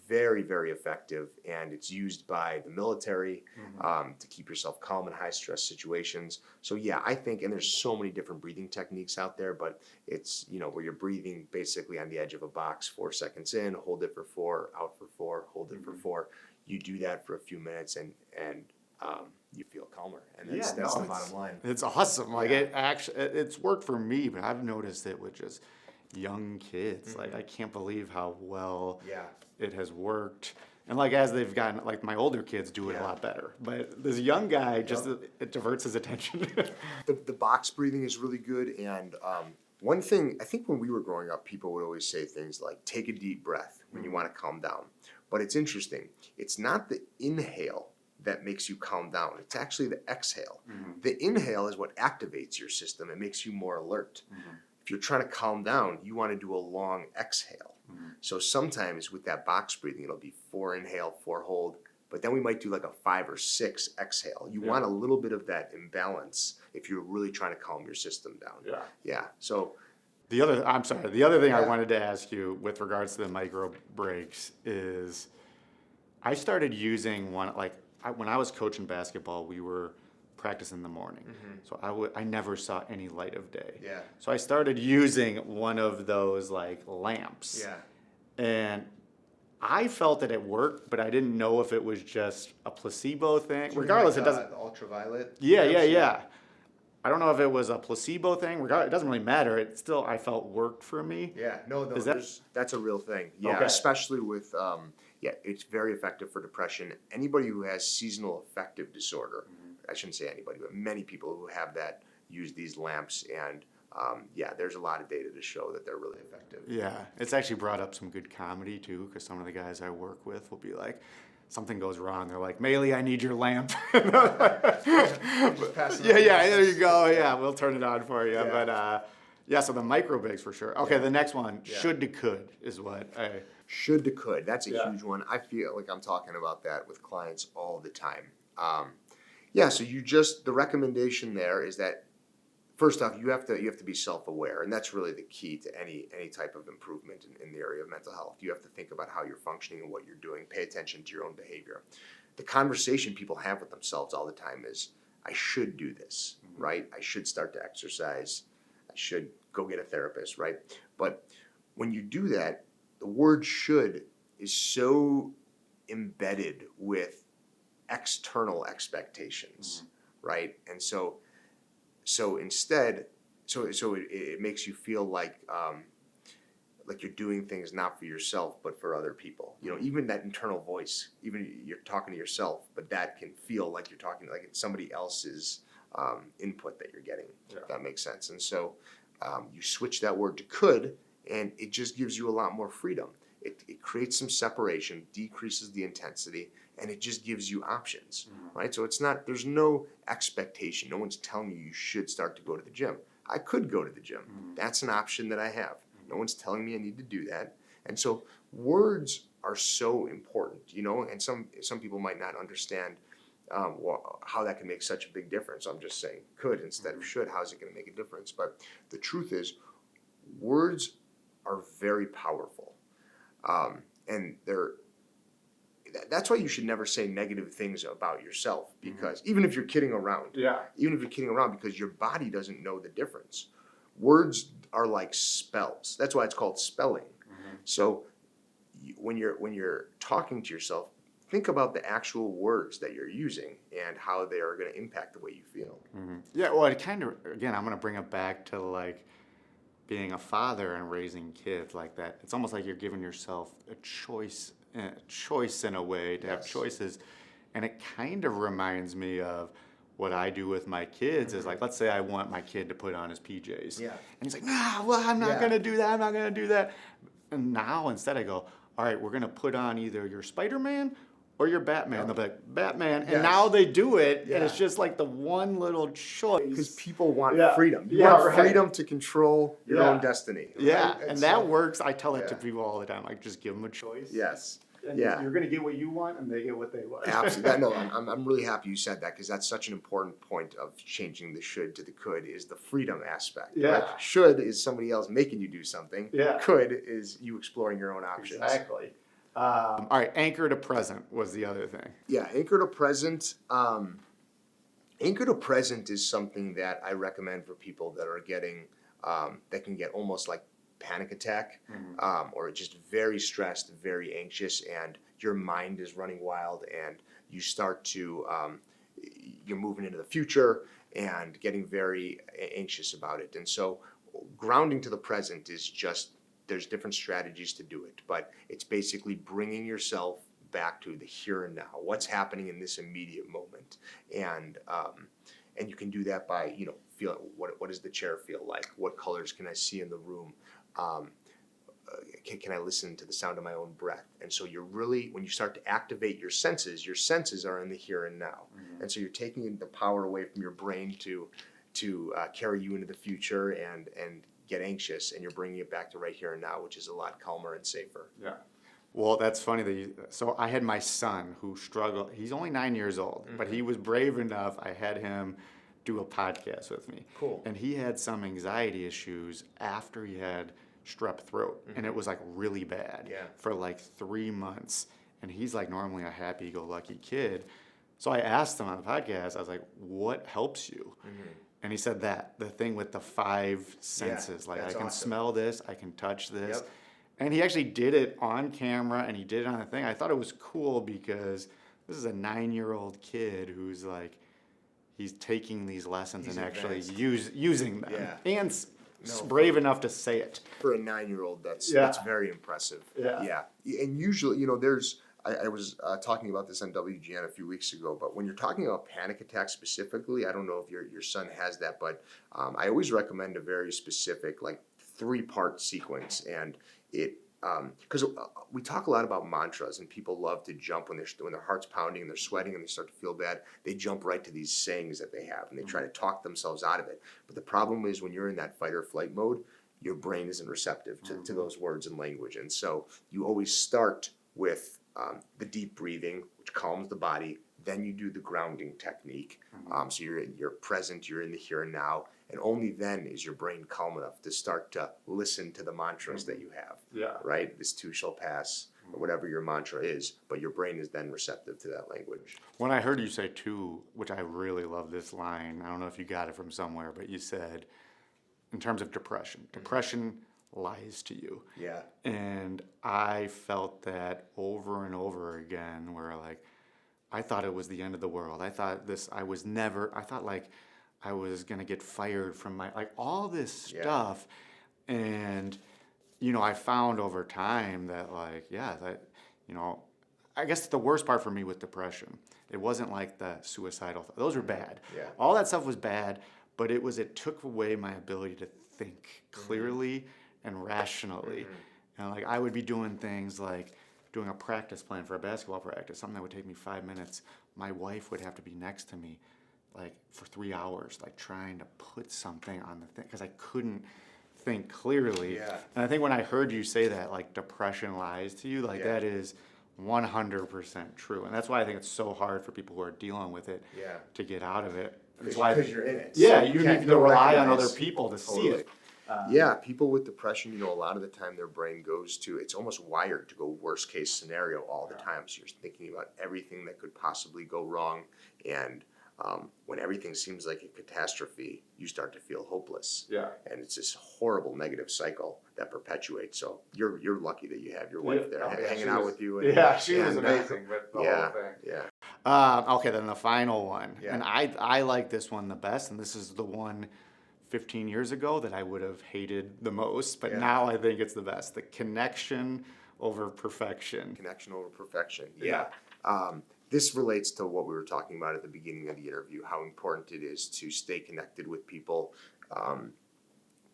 Speaker 2: very, very effective, and it's used by the military to keep yourself calm in high stress situations. So yeah, I think, and there's so many different breathing techniques out there, but it's, where you're breathing basically on the edge of a box, 4 seconds in, hold it for 4, out for 4, hold it for 4. You do that for a few minutes, and you feel calmer, and that's the bottom line.
Speaker 1: It's awesome. Like,
Speaker 2: Yeah.
Speaker 1: it's worked for me, but I've noticed it with just young kids. Like, I can't believe how well
Speaker 2: Yeah.
Speaker 1: it has worked. And like, as they've gotten, like, my older kids do it a lot better. But this young guy, just, it diverts his attention.
Speaker 2: The box breathing is really good, and one thing, I think when we were growing up, people would always say things like, take a deep breath when you want to calm down. But it's interesting. It's not the inhale that makes you calm down. It's actually the exhale. The inhale is what activates your system. It makes you more alert. If you're trying to calm down, you want to do a long exhale. So sometimes with that box breathing, it'll be 4 inhale, 4 hold, but then we might do like a 5 or 6 exhale. You want a little bit of that imbalance if you're really trying to calm your system down. Yeah. So
Speaker 1: The other thing I
Speaker 2: Yeah.
Speaker 1: wanted to ask you with regards to the micro breaks is I started using one, like, when I was coaching basketball, we were practicing in the morning. So I never saw any light of day.
Speaker 2: Yeah.
Speaker 1: So I started using one of those like lamps.
Speaker 2: yeah.
Speaker 1: And I felt that it worked, but I didn't know if it was just a placebo thing. Regardless, it doesn't.
Speaker 2: The ultraviolet.
Speaker 1: Yeah. I don't know if it was a placebo thing. Regardless, it doesn't really matter. It still, I felt, worked for me.
Speaker 2: Yeah, no,
Speaker 1: Is that-
Speaker 2: that's a real thing. Yeah,
Speaker 1: Okay.
Speaker 2: especially with it's very effective for depression. Anybody who has seasonal affective disorder, I shouldn't say anybody, but many people who have that use these lamps, and there's a lot of data to show that they're really effective.
Speaker 1: Yeah, it's actually brought up some good comedy too, because some of the guys I work with will be like, something goes wrong. They're like, Maley, I need your lamp.
Speaker 2: Just pass it on.
Speaker 1: Yeah, there you go. Yeah, we'll turn it on for you.
Speaker 2: Yeah.
Speaker 1: But Yeah, so the micro bigs for sure. Okay,
Speaker 2: Yeah.
Speaker 1: the next one,
Speaker 2: Yeah.
Speaker 1: should to could is what I.
Speaker 2: Should to could. That's a
Speaker 1: Yeah.
Speaker 2: huge one. I feel like I'm talking about that with clients all the time. Yeah. So the recommendation there is that first off, you have to be self-aware, and that's really the key to any type of improvement in the area of mental health. You have to think about how you're functioning and what you're doing. Pay attention to your own behavior. The conversation people have with themselves all the time is, I should do this, right? I should start to exercise. I should go get a therapist, right? But when you do that, the word should is so embedded with external expectations, right? And so instead, it makes you feel like you're doing things not for yourself but for other people. You know, even that internal voice, even you're talking to yourself, but that can feel like you're talking like it's somebody else's input that you're getting. If that makes sense. And so you switch that word to could, and it just gives you a lot more freedom. It creates some separation, decreases the intensity, and it just gives you options, right? So there's no expectation. No one's telling you should start to go to the gym. I could go to the gym. That's an option that I have. No one's telling me I need to do that. And so words are so important, you know, and some people might not understand how that can make such a big difference. I'm just saying could instead of should. How's it going to make a difference? But the truth is, words are very powerful. And that's why you should never say negative things about yourself, because even if you're kidding around, because your body doesn't know the difference. Words are like spells. That's why it's called spelling. So when you're talking to yourself, think about the actual words that you're using and how they are going to impact the way you feel.
Speaker 1: Yeah, well, it kind of, again, I'm going to bring it back to like being a father and raising kids like that. It's almost like you're giving yourself a choice in a way to have choices. And it kind of reminds me of what I do with my kids is like, let's say I want my kid to put on his PJs.
Speaker 2: Yeah.
Speaker 1: And he's like, nah, well, I'm not going to do that. I'm not going to do that. And now instead I go, all right, we're going to put on either your Spider-Man or your Batman. They'll be like, Batman. And now they do it. And it's just like the one little choice.
Speaker 2: Because people want freedom. You
Speaker 1: Yeah,
Speaker 2: want
Speaker 1: right.
Speaker 2: freedom to control your own destiny.
Speaker 1: Yeah,
Speaker 2: Right?
Speaker 1: and that works. I tell that to people all the time. Like, just give them a choice.
Speaker 2: Yes.
Speaker 1: And
Speaker 2: Yeah.
Speaker 1: you're going to get what you want, and they get what they want.
Speaker 2: Absolutely. No, I'm really happy you said that, because that's such an important point of changing the should to the could is the freedom aspect.
Speaker 1: Yeah.
Speaker 2: Right? Should is somebody else making you do something.
Speaker 1: Yeah.
Speaker 2: Could is you exploring your own options.
Speaker 1: Exactly. All right, anchor to present was the other thing.
Speaker 2: Yeah, anchor to present. Anchor to present is something that I recommend for people that are getting, that can get almost like panic attack, or just very stressed, very anxious, and your mind is running wild, and you start to, you're moving into the future and getting very anxious about it. And so grounding to the present is just, there's different strategies to do it, but it's basically bringing yourself back to the here and now. What's happening in this immediate moment, and you can do that by feel what does the chair feel like? What colors can I see in the room? Can I listen to the sound of my own breath? And so you're really, when you start to activate your senses are in the here and now, and so you're taking the power away from your brain to carry you into the future and get anxious, and you're bringing it back to right here and now, which is a lot calmer and safer.
Speaker 1: Yeah. Well, that's funny that so I had my son who struggled. He's only 9 years old, but he was brave enough. I had him do a podcast with me.
Speaker 2: Cool.
Speaker 1: And he had some anxiety issues after he had strep throat, and it was like really bad for like 3 months. And he's like normally a happy-go-lucky kid. So I asked him on the podcast, I was like, what helps you? And he said the thing with the 5 senses, like I can smell this, I can touch this.
Speaker 2: Yep.
Speaker 1: And he actually did it on camera, and he did it on a thing. I thought it was cool because this is a 9-year-old kid who's like, he's taking these lessons and actually using them.
Speaker 2: Yeah.
Speaker 1: And brave enough to say it.
Speaker 2: For a 9-year-old, that's very impressive.
Speaker 1: Yeah.
Speaker 2: And usually, I was talking about this on WGN a few weeks ago, but when you're talking about panic attacks specifically, I don't know if your son has that, but I always recommend a very specific, like 3-part sequence, and it because we talk a lot about mantras, and people love to jump when their heart's pounding and they're sweating and they start to feel bad. They jump right to these sayings that they have, and they try to talk themselves out of it. But the problem is when you're in that fight or flight mode, your brain isn't receptive to those words and language, and so you always start with the deep breathing, which calms the body. Then you do the grounding technique. So you're present, you're in the here and now, and only then is your brain calm enough to start to listen to the mantras that you have.
Speaker 1: Yeah.
Speaker 2: Right? This too shall pass, or whatever your mantra is, but your brain is then receptive to that language.
Speaker 1: When I heard you say too, which I really love this line, I don't know if you got it from somewhere, but you said, in terms of depression lies to you.
Speaker 2: Yeah.
Speaker 1: And I felt that over and over again, where like, I thought it was the end of the world. I thought I thought like I was gonna get fired from like all this stuff. And, I found over time that like, I guess the worst part for me with depression, it wasn't like the suicidal, those were bad.
Speaker 2: Yeah.
Speaker 1: All that stuff was bad, but it took away my ability to think clearly and rationally. And like I would be doing things like doing a practice plan for a basketball practice, something that would take me 5 minutes. My wife would have to be next to me like for 3 hours, like trying to put something on the thing because I couldn't think clearly.
Speaker 2: Yeah.
Speaker 1: And I think when I heard you say that, like depression lies to you, like that is 100% true. And that's why I think it's so hard for people who are dealing with it to get out of it.
Speaker 2: Because you're in it.
Speaker 1: Yeah,
Speaker 2: So
Speaker 1: you
Speaker 2: can't
Speaker 1: need to rely on
Speaker 2: recognize-
Speaker 1: other people to see
Speaker 2: Totally.
Speaker 1: it.
Speaker 2: Yeah, people with depression, a lot of the time their brain goes to, it's almost wired to go worst case scenario all the time. So you're thinking about everything that could possibly go wrong. And when everything seems like a catastrophe, you start to feel hopeless.
Speaker 1: Yeah.
Speaker 2: And it's this horrible negative cycle that perpukes. So you're lucky that you have your wife there hanging out with you. And,
Speaker 1: she was amazing with the whole thing.
Speaker 2: Yeah.
Speaker 1: Okay, then the final one.
Speaker 2: Yeah.
Speaker 1: And I like this one the best, and this is the one 15 years ago that I would have hated the most, but now I think it's the best. The connection over perfection.
Speaker 2: Connection over perfection. Yeah. This relates to what we were talking about at the beginning of the interview, how important it is to stay connected with people.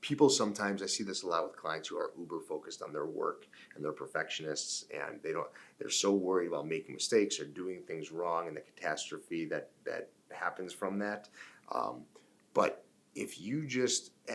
Speaker 2: People sometimes, I see this a lot with clients who are uber focused on their work and they're perfectionists, and they're so worried about making mistakes or doing things wrong and the catastrophe that happens from that. But if you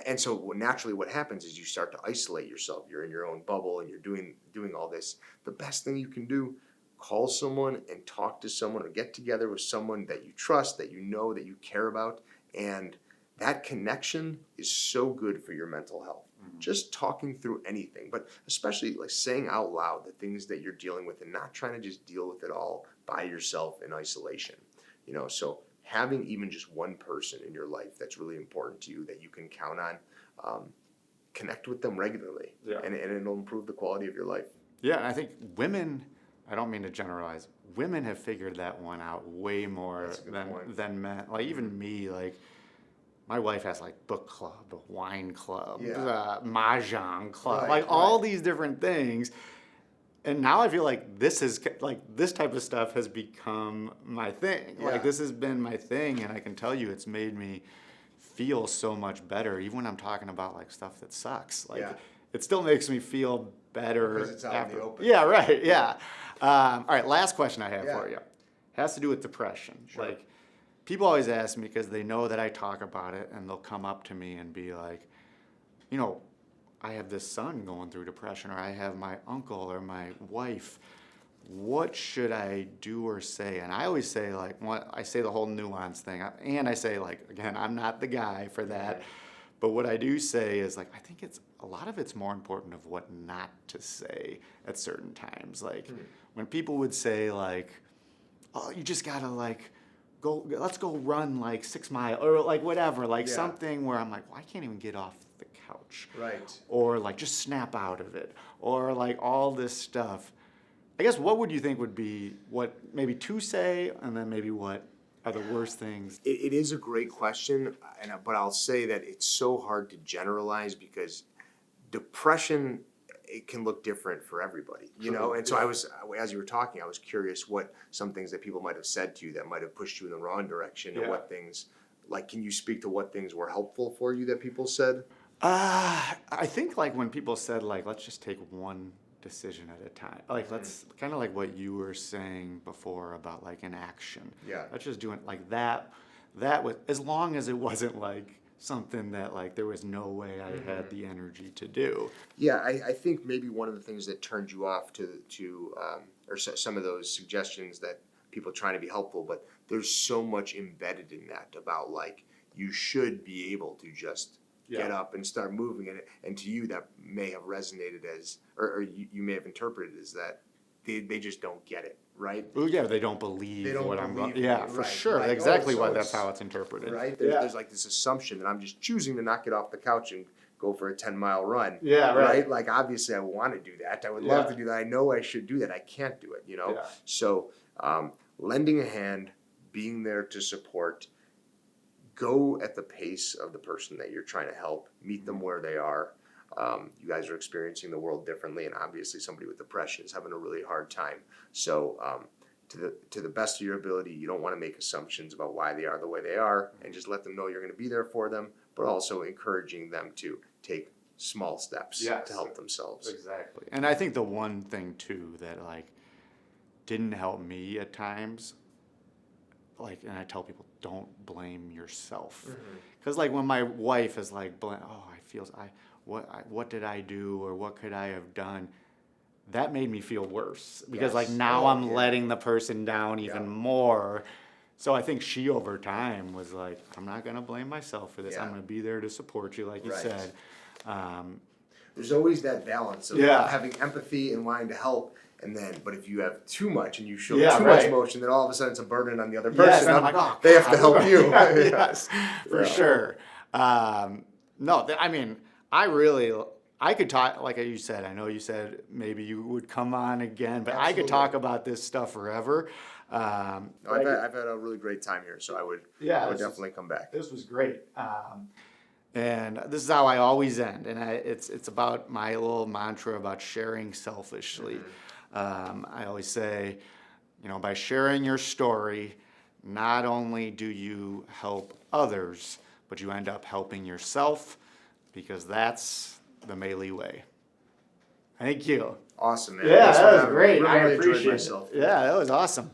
Speaker 2: and so naturally what happens is you start to isolate yourself. You're in your own bubble and you're doing all this. The best thing you can do, call someone and talk to someone or get together with someone that you trust, that that you care about. And that connection is so good for your mental health. Just talking through anything, but especially like saying out loud the things that you're dealing with and not trying to just deal with it all by yourself in isolation. So having even just one person in your life that's really important to you that you can count on, connect with them regularly, and it'll improve the quality of your life.
Speaker 1: Yeah, and I think women, I don't mean to generalize, women have figured that one out way more than men. Like even me, like my wife has like book club, wine club, mahjong club, all these different things. And now I feel like this type of stuff has become my thing.
Speaker 2: Yeah.
Speaker 1: Like this has been my thing, and I can tell you it's made me feel so much better, even when I'm talking about like stuff that sucks. Like it still makes me feel better.
Speaker 2: Because it's out in the open.
Speaker 1: Yeah, right, yeah. All right, last question I have for you. Has to do with depression.
Speaker 2: Sure.
Speaker 1: Like people always ask me because they know that I talk about it, and they'll come up to me and be like, I have this son going through depression, or I have my uncle or my wife. What should I do or say? And I always say I say the whole nuance thing, and I say again, I'm not the guy for that. But what I do say is I think a lot of it's more important of what not to say at certain times. When people would say oh, you just gotta let's go run 6 miles or whatever, something where I'm well, I can't even get off the couch.
Speaker 2: Right.
Speaker 1: Or just snap out of it. Or all this stuff. I guess what would you think would be what maybe to say, and then maybe what are the worst things?
Speaker 2: It is a great question, but I'll say that it's so hard to generalize because depression, it can look different for everybody, And so as you were talking, I was curious what some things that people might have said to you that might have pushed you in the wrong direction, and what things, can you speak to what things were helpful for you that people said?
Speaker 1: I think when people said let's just take one decision at a time. Like, let's kind of like what you were saying before about like an action.
Speaker 2: Yeah.
Speaker 1: Let's just do it like that. That was, as long as it wasn't like something that like there was no way I had the energy to do.
Speaker 2: Yeah, I think maybe one of the things that turned you off or some of those suggestions that people trying to be helpful, but there's so much embedded in that about like you should be able to just get up and start moving in it. And to you, that may have resonated as, or you may have interpreted as that they just don't get it, right?
Speaker 1: Oh yeah, they don't believe what I'm going. Yeah, for sure.
Speaker 2: Right.
Speaker 1: Exactly
Speaker 2: So
Speaker 1: that's how it's interpreted.
Speaker 2: Right? There's like this assumption that I'm just choosing to not get off the couch and go for a 10-mile run.
Speaker 1: Yeah, right.
Speaker 2: Like obviously I want to do that. I would love to do that. I know I should do that. I can't do it,
Speaker 1: Yeah.
Speaker 2: So lending a hand, being there to support, go at the pace of the person that you're trying to help, meet them where they are. You guys are experiencing the world differently, and obviously somebody with depression is having a really hard time. So to the best of your ability, you don't want to make assumptions about why they are the way they are, and just let them know you're going to be there for them, but also encouraging them to take small steps to help themselves.
Speaker 1: Exactly. And I think the one thing too that like didn't help me at times, like, and I tell people, don't blame yourself. Because like when my wife is like, what did I do or what could I have done? That made me feel worse because like now I'm letting the person down even more. So I think she over time was like, I'm not going to blame myself for this. I'm going to be there to support you, like you said.
Speaker 2: There's always that balance of having empathy and wanting to help. And then, but if you have too much and you show too much emotion, then all of a sudden it's a burden on the other person.
Speaker 1: And I'm like, oh,
Speaker 2: they have to help you.
Speaker 1: Yes, for sure. No, I mean, I could talk, like you said, I know you said maybe you would come on again, but I could talk about this stuff forever.
Speaker 2: I've had a really great time here, so I would definitely come back.
Speaker 1: This was great. And this is how I always end. And it's about my little mantra about sharing selfishly. I always say, by sharing your story, not only do you help others, but you end up helping yourself, because that's the Maley Way. Thank you.
Speaker 2: Awesome, man.
Speaker 1: Yeah, that was great.
Speaker 2: Really
Speaker 1: I
Speaker 2: enjoyed
Speaker 1: appreciate
Speaker 2: myself.
Speaker 1: it. Yeah, that was awesome.